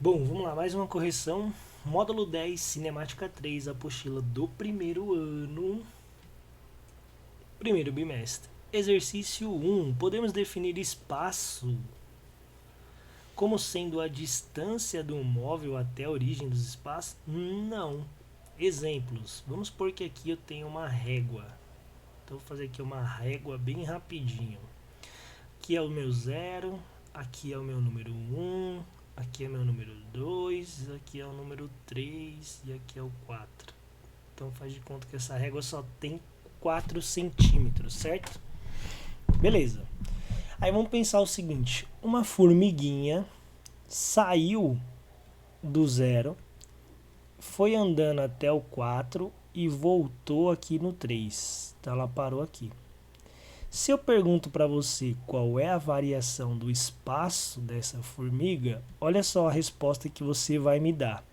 Bom, vamos lá, mais uma correção. Módulo 10, Cinemática 3, apostila do primeiro ano, primeiro bimestre. Exercício 1. Podemos definir espaço como sendo a distância do móvel até a origem dos espaços? Não. Exemplos. Vamos supor que aqui eu tenho uma régua. Então vou fazer aqui uma régua bem rapidinho. Aqui é o meu zero, aqui é o meu número um, aqui é meu número 2, aqui é o número 3 e aqui é o 4. Então faz de conta que essa régua só tem 4 centímetros, certo? Beleza. Aí vamos pensar o seguinte, uma formiguinha saiu do zero, foi andando até o 4 e voltou aqui no 3. Então ela parou aqui. Se eu pergunto para você qual é a variação do espaço dessa formiga, olha só a resposta que você vai me dar.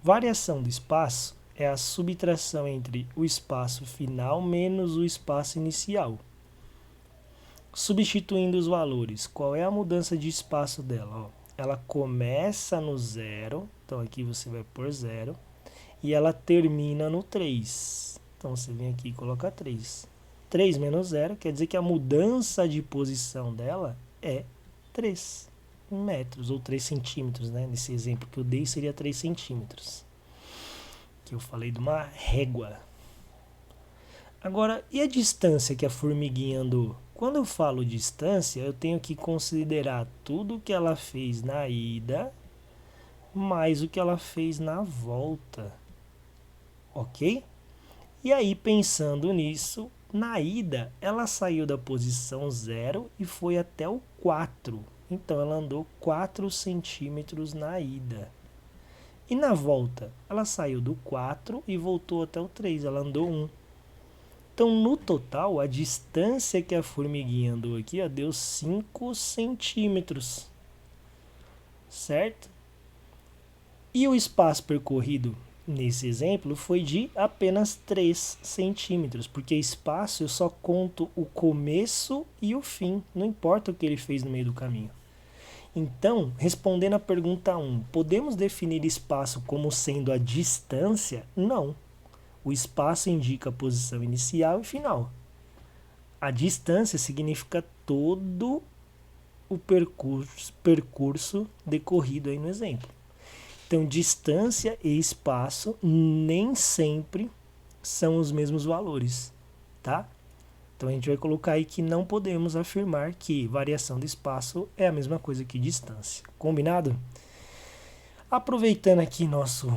Variação do espaço é a subtração entre o espaço final menos o espaço inicial. Substituindo os valores, qual é a mudança de espaço dela? Ela começa no zero, então aqui você vai pôr zero, e ela termina no 3. Então você vem aqui e coloca 3. 3 menos 0 quer dizer que a mudança de posição dela é 3 metros, ou 3 centímetros, né? Nesse exemplo que eu dei seria 3 centímetros. Que eu falei de uma régua. Agora, e a distância que a formiguinha andou? Quando eu falo distância, eu tenho que considerar tudo que ela fez na ida, mais o que ela fez na volta. Ok? E aí, pensando nisso, na ida, ela saiu da posição 0 e foi até o 4. Então, ela andou 4 centímetros na ida. E na volta, ela saiu do 4 e voltou até o 3. Ela andou 1. Então, no total, a distância que a formiguinha andou aqui deu 5 centímetros. Certo? E o espaço percorrido nesse exemplo foi de apenas 3 centímetros, porque espaço eu só conto o começo e o fim, não importa o que ele fez no meio do caminho. Então, respondendo à pergunta 1, podemos definir espaço como sendo a distância? Não. O espaço indica a posição inicial e final. A distância significa todo o percurso decorrido aí no exemplo. Então, distância e espaço nem sempre são os mesmos valores, tá? Então, a gente vai colocar aí que não podemos afirmar que variação de espaço é a mesma coisa que distância. Combinado? Aproveitando aqui nosso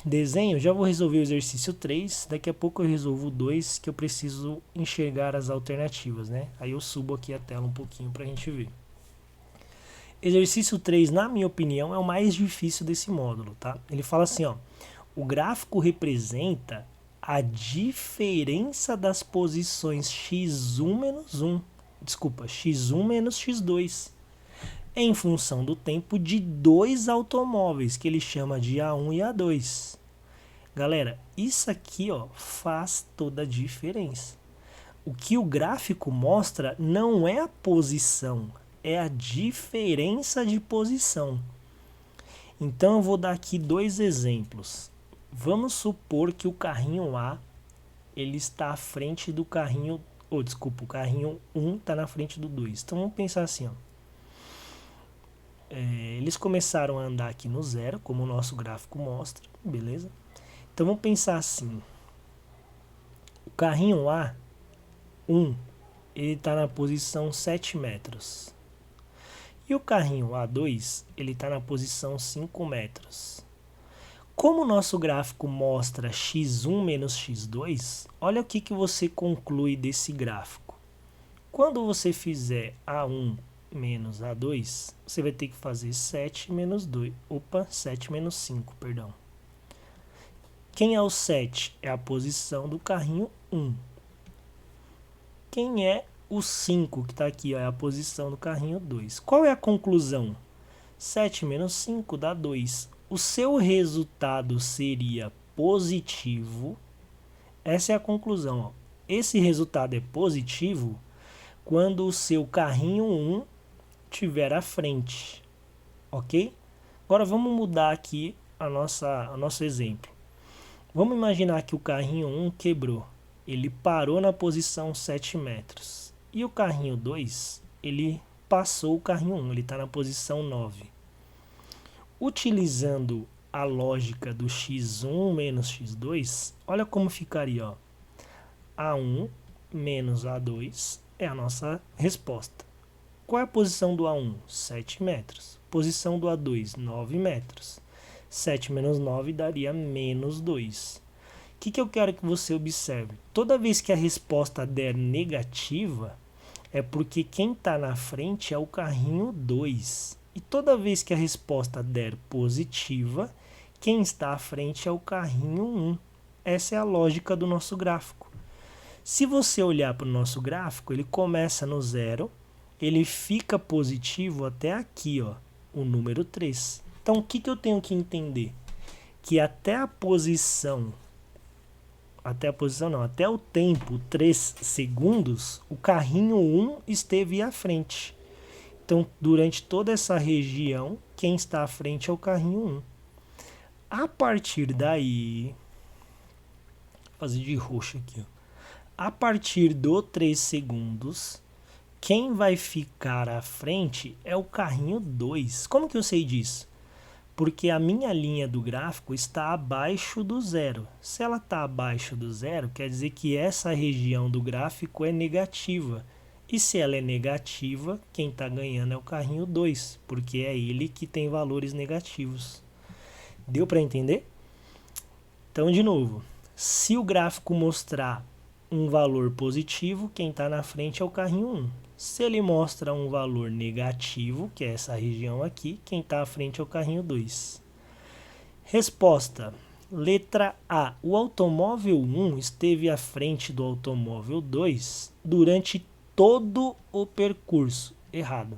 desenho, já vou resolver o exercício 3. Daqui a pouco eu resolvo o 2, que eu preciso enxergar as alternativas, né? Aí eu subo aqui a tela um pouquinho para a gente ver. Exercício 3, na minha opinião, é o mais difícil desse módulo, tá? Ele fala assim, ó, o gráfico representa a diferença das posições x1 menos 1, desculpa, x1 menos x2, em função do tempo de dois automóveis, que ele chama de A1 e A2. Galera, isso aqui, ó, faz toda a diferença. O que o gráfico mostra não é a posição, é a diferença de posição. Então eu vou dar aqui dois exemplos. Vamos supor que o carrinho A ele está à frente do carrinho, o carrinho 1 está na frente do 2. Então vamos pensar assim, ó. Eles começaram a andar aqui no zero, como o nosso gráfico mostra, beleza? Então vamos pensar assim. O carrinho A1, ele está na posição 7 metros. E o carrinho A2, ele está na posição 5 metros. Como o nosso gráfico mostra x1 menos x2, olha o que você conclui desse gráfico. Quando você fizer A1 menos A2, você vai ter que fazer 7 menos 2. 7 menos 5, perdão. Quem é o 7? É a posição do carrinho 1. Quem é o 5 que está aqui? É a posição do carrinho 2. Qual é a conclusão? 7 menos 5 dá 2. O seu resultado seria positivo. Essa é a conclusão. Ó. Esse resultado é positivo quando o seu carrinho 1 estiver à frente. Ok? Agora vamos mudar aqui o nosso exemplo. Vamos imaginar que o carrinho 1 quebrou. Ele parou na posição 7 metros. E o carrinho 2, ele passou o carrinho 1, ele está na posição 9. Utilizando a lógica do x1 menos x2, olha como ficaria, ó. A1 menos A2 é a nossa resposta. Qual é a posição do A1? 7 metros. Posição do A2? 9 metros. 7 menos 9 daria menos 2. O que eu quero que você observe? Toda vez que a resposta der negativa, é porque quem está na frente é o carrinho 2. E toda vez que a resposta der positiva, quem está à frente é o carrinho 1. Essa é a lógica do nosso gráfico. Se você olhar para o nosso gráfico, ele começa no 0, ele fica positivo até aqui, ó, o número 3. Então, o que eu tenho que entender? Que até o tempo 3 segundos, o carrinho 1 esteve à frente. Então, durante toda essa região, quem está à frente é o carrinho 1. A partir daí, vou fazer de roxo aqui, ó. A partir do 3 segundos, quem vai ficar à frente é o carrinho 2. Como que eu sei disso? Porque a minha linha do gráfico está abaixo do 0. Se ela está abaixo do 0, quer dizer que essa região do gráfico é negativa. E se ela é negativa, quem está ganhando é o carrinho 2, porque é ele que tem valores negativos. Deu para entender? Então, de novo, se o gráfico mostrar um valor positivo, quem está na frente é o carrinho 1. Se ele mostra um valor negativo, que é essa região aqui, quem está à frente é o carrinho 2. Resposta. Letra A. O automóvel 1 esteve à frente do automóvel 2 durante todo o percurso. Errado.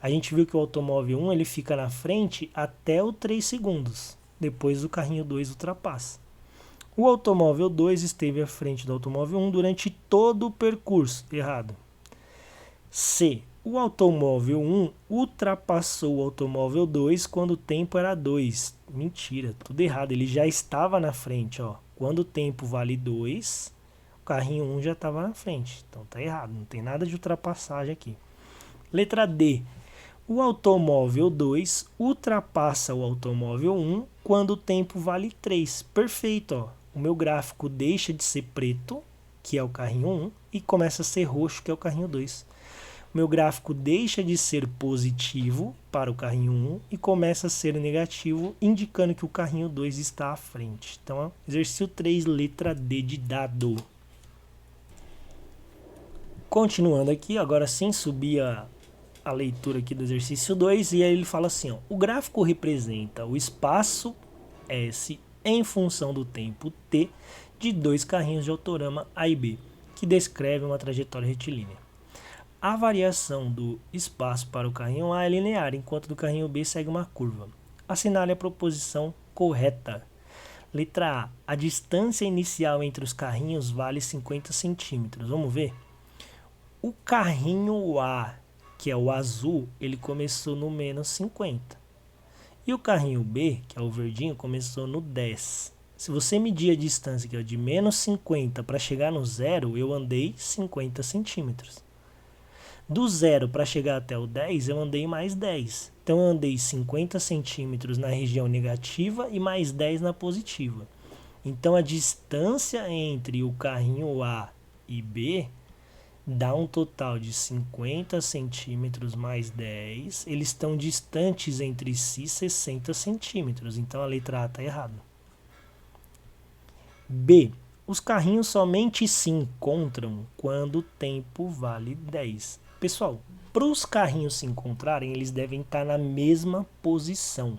A gente viu que o automóvel 1 ele fica na frente até o 3 segundos. Depois o carrinho 2 ultrapassa. O automóvel 2 esteve à frente do automóvel 1 durante todo o percurso. Errado. C. O automóvel 1 ultrapassou o automóvel 2 quando o tempo era 2. Mentira, tudo errado. Ele já estava na frente, ó. Quando o tempo vale 2, o carrinho 1 já estava na frente. Então tá errado, não tem nada de ultrapassagem aqui. Letra D. O automóvel 2 ultrapassa o automóvel 1 quando o tempo vale 3. Perfeito, ó. O meu gráfico deixa de ser preto, que é o carrinho 1, e começa a ser roxo, que é o carrinho 2. O meu gráfico deixa de ser positivo para o carrinho 1 e começa a ser negativo, indicando que o carrinho 2 está à frente. Então, exercício 3, letra D de dado. Continuando aqui, agora sem subir a leitura aqui do exercício 2, e aí ele fala assim, ó, o gráfico representa o espaço S em função do tempo T de dois carrinhos de autorama A e B, que descrevem uma trajetória retilínea. A variação do espaço para o carrinho A é linear, enquanto do carrinho B segue uma curva. Assinale a proposição correta. Letra A. A distância inicial entre os carrinhos vale 50 centímetros. Vamos ver? O carrinho A, que é o azul, ele começou no menos 50. E o carrinho B, que é o verdinho, começou no 10. Se você medir a distância aqui, ó, de menos 50 para chegar no 0, eu andei 50 centímetros. Do 0 para chegar até o 10, eu andei mais 10. Então, eu andei 50 centímetros na região negativa e mais 10 na positiva. Então, a distância entre o carrinho A e B dá um total de 50 centímetros mais 10. Eles estão distantes entre si 60 centímetros. Então, a letra A está errada. B. Os carrinhos somente se encontram quando o tempo vale 10. Pessoal, para os carrinhos se encontrarem, eles devem estar na mesma posição.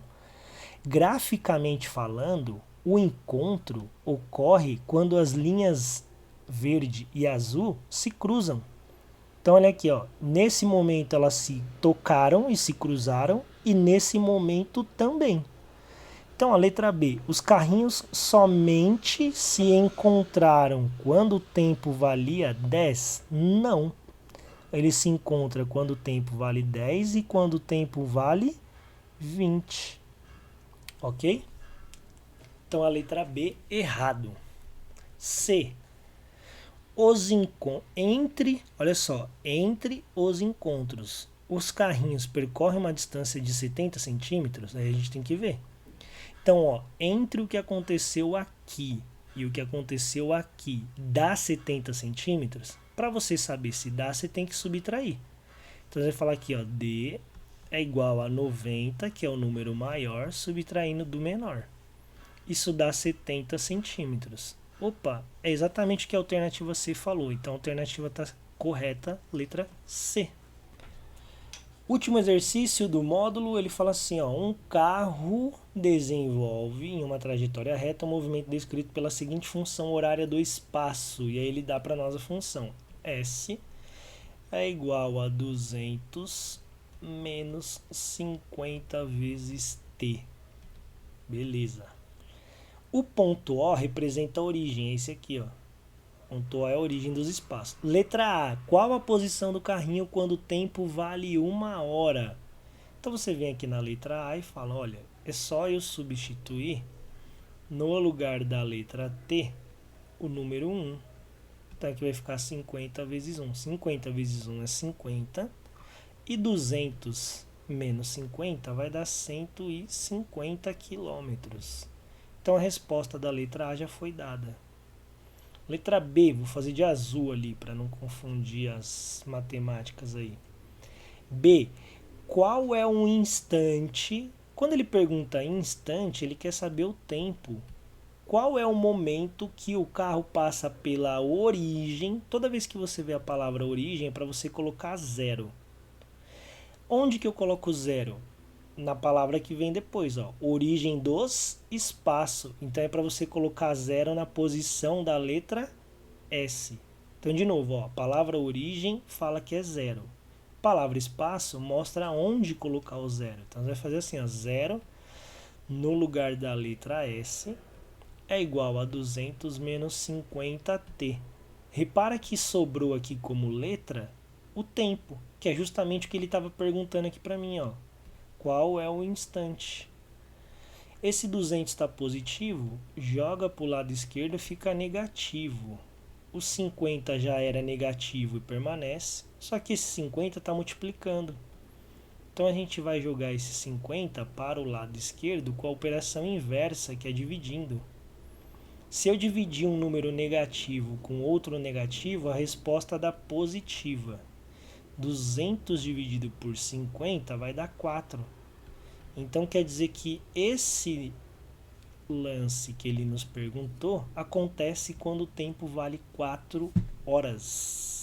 Graficamente falando, o encontro ocorre quando as linhas verde e azul se cruzam. Então, olha aqui, ó, nesse momento elas se tocaram e se cruzaram, e nesse momento também. Então, a letra B, os carrinhos somente se encontraram quando o tempo valia 10? Não. Ele se encontra quando o tempo vale 10 e quando o tempo vale 20. Ok? Então a letra B, errado. C. Olha só, entre os encontros, os carrinhos percorrem uma distância de 70 centímetros, aí a gente tem que ver. Então, ó, entre o que aconteceu aqui e o que aconteceu aqui, dá 70 centímetros? Para você saber se dá, você tem que subtrair. Então, você vai falar aqui, ó, D é igual a 90, que é o número maior, subtraindo do menor. Isso dá 70 centímetros. Opa, é exatamente o que a alternativa C falou. Então a alternativa está correta, letra C. Último exercício do módulo, ele fala assim, ó, um carro desenvolve em uma trajetória reta um movimento descrito pela seguinte função horária do espaço. E aí ele dá para nós a função S é igual a 200 menos 50 vezes T. Beleza. O ponto O representa a origem, é esse aqui, ó. O ponto O é a origem dos espaços. Letra A. Qual a posição do carrinho quando o tempo vale 1 hora? Então você vem aqui na letra A e fala, olha, é só eu substituir no lugar da letra T o número 1. Então aqui vai ficar 50 vezes 1. 50 vezes 1 é 50. E 200 menos 50 vai dar 150 quilômetros. Então a resposta da letra A já foi dada. Letra B, vou fazer de azul ali para não confundir as matemáticas aí. B, qual é um instante? Quando ele pergunta instante, ele quer saber o tempo. Qual é o momento que o carro passa pela origem? Toda vez que você vê a palavra origem é para você colocar zero. Onde que eu coloco zero? Na palavra que vem depois, ó, origem dos espaço. Então é para você colocar zero na posição da letra S. Então de novo, ó, a palavra origem fala que é zero. A palavra espaço mostra onde colocar o zero. Então você vai fazer assim, ó, zero no lugar da letra S é igual a 200 menos 50t. Repara que sobrou aqui como letra o tempo, que é justamente o que ele estava perguntando aqui para mim, ó. Qual é o instante? Esse 200 está positivo, joga para o lado esquerdo e fica negativo. O 50 já era negativo e permanece, só que esse 50 está multiplicando. Então a gente vai jogar esse 50 para o lado esquerdo com a operação inversa, que é dividindo. Se eu dividir um número negativo com outro negativo, a resposta dá positiva. 200 dividido por 50 vai dar 4. Então quer dizer que esse lance que ele nos perguntou acontece quando o tempo vale 4 horas.